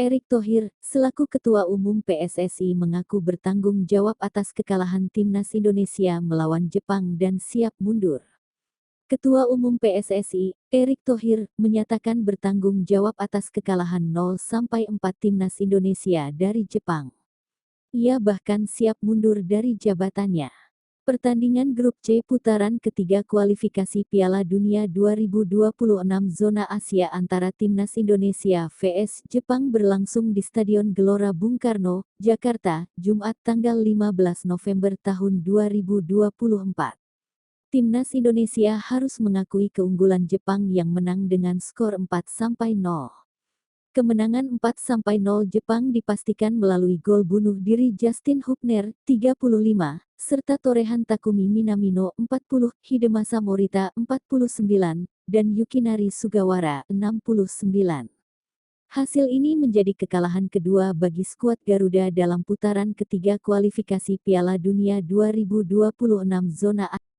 Erick Thohir, selaku Ketua Umum PSSI mengaku bertanggung jawab atas kekalahan Timnas Indonesia melawan Jepang dan siap mundur. Ketua Umum PSSI, Erick Thohir, menyatakan bertanggung jawab atas kekalahan 0-4 Timnas Indonesia dari Jepang. Ia bahkan siap mundur dari jabatannya. Pertandingan Grup C putaran ketiga kualifikasi Piala Dunia 2026 zona Asia antara Timnas Indonesia vs Jepang berlangsung di Stadion Gelora Bung Karno, Jakarta, Jumat tanggal 15 November tahun 2024. Timnas Indonesia harus mengakui keunggulan Jepang yang menang dengan skor 4-0. Kemenangan 4-0 Jepang dipastikan melalui gol bunuh diri Justin Hubner, 35, serta torehan Takumi Minamino, 40, Hidemasa Morita, 49, dan Yukinari Sugawara, 69. Hasil ini menjadi kekalahan kedua bagi skuad Garuda dalam putaran ketiga kualifikasi Piala Dunia 2026 zona A.